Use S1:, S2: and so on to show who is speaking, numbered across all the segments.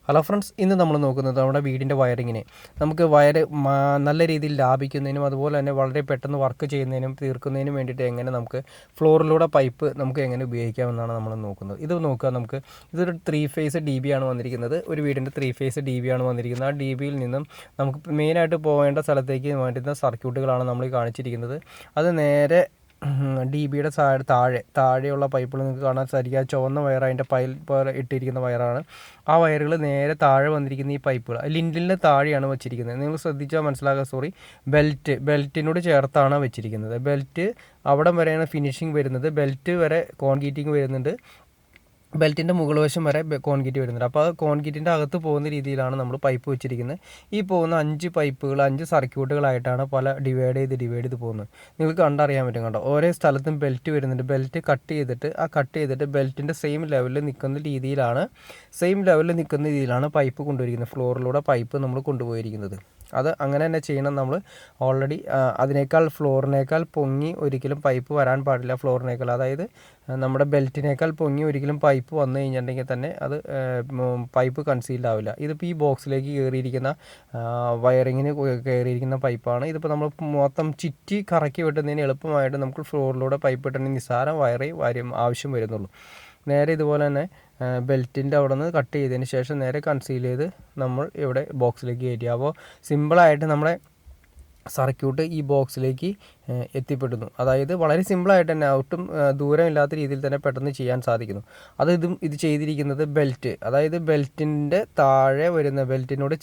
S1: Hello friends, ഇന്ന് നമ്മൾ നോക്കുന്നത് നമ്മുടെ വീടിൻ്റെ വയറിങ്ങിനെ നമുക്ക് നല്ല രീതിയിൽ ലാഭിക്കുന്നതിനും അതുപോലെ തന്നെ വളരെ പെട്ടെന്ന് വർക്ക് ചെയ്യുന്നതിനും തീർക്കുന്നതിനും വേണ്ടിയിട്ട് എങ്ങനെ നമുക്ക് ഫ്ലോറിലൂടെ പൈപ്പ് നമുക്ക് എങ്ങനെ ഉപയോഗിക്കാമെന്നാണ് നമ്മൾ നോക്കുന്നത്. ഇത് നോക്കുക, ഇതൊരു 3 ഫേസ് DB ആണ് വന്നിരിക്കുന്നത്. ഒരു വീടിൻ്റെ 3 ഫേസ് DB ആണ് വന്നിരിക്കുന്നത്. ആ DBയിൽ നിന്നും നമുക്ക് മെയിനായിട്ട് പോകേണ്ട സ്ഥലത്തേക്ക് വേണ്ടുന്ന സർക്യൂട്ടുകളാണ് നമ്മൾ കാണിച്ചിരിക്കുന്നത്. അത് നേരെ DBയുടെ താഴെയുള്ള പൈപ്പുകൾ നിങ്ങൾക്ക് കാണാൻ സാധിക്കുക. ചുവന്ന വയർ അതിൻ്റെ പോലെ ഇട്ടിരിക്കുന്ന വയറാണ്. ആ വയറുകൾ നേരെ താഴെ വന്നിരിക്കുന്ന ഈ പൈപ്പുകൾ ലിൻഡിലിന് താഴെയാണ് വെച്ചിരിക്കുന്നത്. നിങ്ങൾ ശ്രദ്ധിച്ചാൽ മനസ്സിലാക്കുക. ബെൽറ്റിനോട് ചേർത്താണ് വെച്ചിരിക്കുന്നത്. ബെൽറ്റ് അവിടം വരെയാണ് ഫിനിഷിങ് വരുന്നത്. ബെൽറ്റ് വരെ കോൺക്രീറ്റിങ് വരുന്നുണ്ട്. ബെൽറ്റിൻ്റെ മുകൾ വശം വരെ കോൺക്രീറ്റ് വരുന്നുണ്ട്. അപ്പോൾ ആ കോൺക്രീറ്റിൻ്റെ അകത്ത് പോകുന്ന രീതിയിലാണ് നമ്മൾ പൈപ്പ് വെച്ചിരിക്കുന്നത്. ഈ പോകുന്ന 5 പൈപ്പുകൾ 5 സർക്യൂട്ടുകളായിട്ടാണ് ഡിവൈഡ് ചെയ്ത് പോകുന്നത്. നിങ്ങൾക്ക് കണ്ടറിയാൻ പറ്റും. കണ്ടോ, ഓരോ സ്ഥലത്തും ബെൽറ്റ് വരുന്നുണ്ട്. ബെൽറ്റ് കട്ട് ചെയ്തിട്ട് ബെൽറ്റിൻ്റെ സെയിം ലെവലിൽ നിൽക്കുന്ന രീതിയിലാണ് പൈപ്പ് കൊണ്ടുപോയിരിക്കുന്നത്. ഫ്ലോറിലൂടെ പൈപ്പ് നമ്മൾ കൊണ്ടുപോയിരിക്കുന്നത്. അത് അങ്ങനെ തന്നെ ചെയ്യണം. നമ്മൾ ഓൾറെഡി ഫ്ലോറിനേക്കാൾ പൊങ്ങി ഒരിക്കലും പൈപ്പ് വരാൻ പാടില്ല. ഫ്ലോറിനേക്കാൾ, അതായത് നമ്മുടെ ബെൽറ്റിനേക്കാൾ പൊങ്ങി ഒരിക്കലും പൈപ്പ് വന്നു കഴിഞ്ഞിട്ടുണ്ടെങ്കിൽ തന്നെ അത് പൈപ്പ് കൺസീൽഡ് ആവില്ല. ഇതിപ്പോൾ ഈ ബോക്സിലേക്ക് വയറിങ്ങിന് കയറിയിരിക്കുന്ന പൈപ്പാണ്. ഇതിപ്പോൾ നമ്മൾ മൊത്തം ചുറ്റി കറക്കി വെട്ടുന്നതിന് എളുപ്പമായിട്ട് നമുക്ക് ഫ്ലോറിലൂടെ പൈപ്പ് ഇട്ടുണ്ടെങ്കിൽ നിസ്സാരം ആവശ്യം വരുന്നുള്ളൂ. നേരെ ഇതുപോലെ തന്നെ ബെൽറ്റിൻ്റെ അവിടെ നിന്ന് കട്ട് ചെയ്തതിന് ശേഷം നേരെ കൺസീൽ ചെയ്ത് നമ്മൾ ഇവിടെ ബോക്സിലേക്ക് കയറ്റി. അപ്പോൾ സിമ്പിളായിട്ട് നമ്മുടെ സർക്യൂട്ട് ഈ ബോക്സിലേക്ക് എത്തിപ്പെടുന്നു. അതായത് വളരെ സിമ്പിളായിട്ട് തന്നെ ഒട്ടും ദൂരമില്ലാത്ത രീതിയിൽ തന്നെ പെട്ടെന്ന് ചെയ്യാൻ സാധിക്കുന്നു. ഇത് ചെയ്തിരിക്കുന്നത് അതായത് ബെൽറ്റിൻ്റെ ബെൽറ്റിനോട്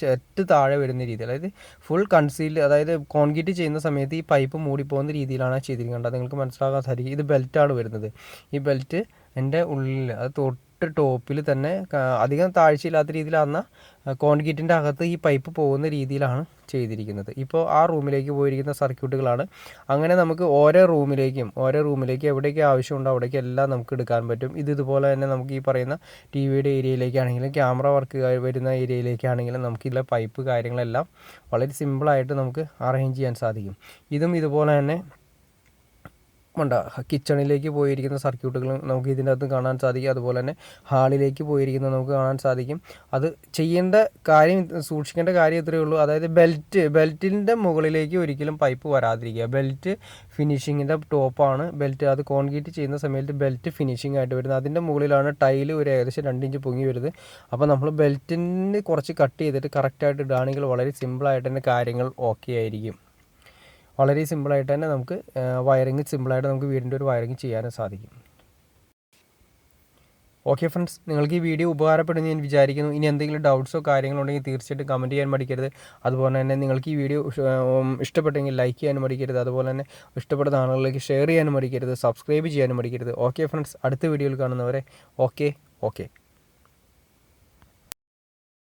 S1: താഴെ വരുന്ന രീതി, അതായത് ഫുൾ കൺസീൽ, അതായത് കോൺക്രീറ്റ് ചെയ്യുന്ന സമയത്ത് ഈ പൈപ്പ് മൂടിപ്പോകുന്ന രീതിയിലാണ് ചെയ്തിരിക്കുന്നത്. നിങ്ങൾക്ക് മനസ്സിലാക്കാൻ സാധിക്കും. ഇത് ബെൽറ്റാണ് വരുന്നത്. ഈ ബെൽറ്റ് എൻ്റെ ഉള്ളിൽ, അത് തൊട്ട് ടോപ്പിൽ തന്നെ അധികം താഴ്ചയില്ലാത്ത രീതിയിലാണ് കോൺക്രീറ്റിൻ്റെ അകത്ത് ഈ പൈപ്പ് പോകുന്ന രീതിയിലാണ് ചെയ്തിരിക്കുന്നത്. ഇപ്പോൾ ആ റൂമിലേക്ക് പോയിരിക്കുന്ന സർക്യൂട്ടുകളാണ്. അങ്ങനെ നമുക്ക് ഓരോ റൂമിലേക്കും എവിടേക്ക് ആവശ്യമുണ്ടോ അവിടേക്ക് എല്ലാം നമുക്ക് എടുക്കാൻ പറ്റും. ഇതുപോലെ തന്നെ നമുക്ക് ഈ പറയുന്ന TVയുടെ ഏരിയയിലേക്കാണെങ്കിലും ക്യാമറ വർക്ക് വരുന്ന ഏരിയയിലേക്കാണെങ്കിലും നമുക്കില്ല പൈപ്പ് കാര്യങ്ങളെല്ലാം വളരെ സിമ്പിളായിട്ട് നമുക്ക് അറേഞ്ച് ചെയ്യാൻ സാധിക്കും. ഇതും ഇതുപോലെ തന്നെ കിച്ചണിലേക്ക് പോയിരിക്കുന്ന സർക്യൂട്ടുകളും നമുക്ക് ഇതിൻ്റെ അകത്ത് കാണാൻ സാധിക്കും. അതുപോലെ തന്നെ ഹാളിലേക്ക് പോയിരിക്കുന്നത് നമുക്ക് കാണാൻ സാധിക്കും. അത് സൂക്ഷിക്കേണ്ട കാര്യം ഇത്രയേ ഉള്ളൂ. അതായത് ബെൽറ്റിൻ്റെ മുകളിലേക്ക് ഒരിക്കലും പൈപ്പ് വരാതിരിക്കുക. ബെൽറ്റ് ഫിനിഷിങ്ങിൻ്റെ ടോപ്പാണ് ബെൽറ്റ്. അത് കോൺക്രീറ്റ് ചെയ്യുന്ന സമയത്ത് ബെൽറ്റ് ഫിനിഷിംഗ് ആയിട്ട് വരുന്നത്. അതിൻ്റെ മുകളിലാണ് ടൈല് ഒരു ഏകദേശം 2 ഇഞ്ച് പൊങ്ങി വരുന്നത്. അപ്പോൾ നമ്മൾ ബെൽറ്റിന് കുറച്ച് കട്ട് ചെയ്തിട്ട് കറക്റ്റായിട്ട് ഇടുകയാണെങ്കിൽ വളരെ സിമ്പിളായിട്ട് തന്നെ കാര്യങ്ങൾ ഓക്കെ ആയിരിക്കും. വളരെ സിമ്പിളായിട്ട് തന്നെ നമുക്ക് വീടിൻ്റെ ഒരു വയറിങ് ചെയ്യാനും സാധിക്കും. ഓക്കെ ഫ്രണ്ട്സ്, നിങ്ങൾക്ക് ഈ വീഡിയോ ഉപകാരപ്പെടുമെന്ന് ഞാൻ വിചാരിക്കുന്നു. ഇനി എന്തെങ്കിലും ഡൗട്ട്സോ കാര്യങ്ങളോ ഉണ്ടെങ്കിൽ തീർച്ചയായിട്ടും കമൻറ്റ് ചെയ്യാൻ മടിക്കരുത്. അതുപോലെ തന്നെ നിങ്ങൾക്ക് ഈ വീഡിയോ ഇഷ്ടപ്പെട്ടെങ്കിൽ ലൈക്ക് ചെയ്യാനും മടിക്കരുത്. അതുപോലെ തന്നെ ഇഷ്ടപ്പെടുന്ന ആളുകളിലേക്ക് ഷെയർ ചെയ്യാനും മടിക്കരുത്. സബ്സ്ക്രൈബ് ചെയ്യാനും മടിക്കരുത്. ഓക്കെ ഫ്രണ്ട്സ്, അടുത്ത വീഡിയോയിൽ കാണുന്നവരെ ഓക്കെ.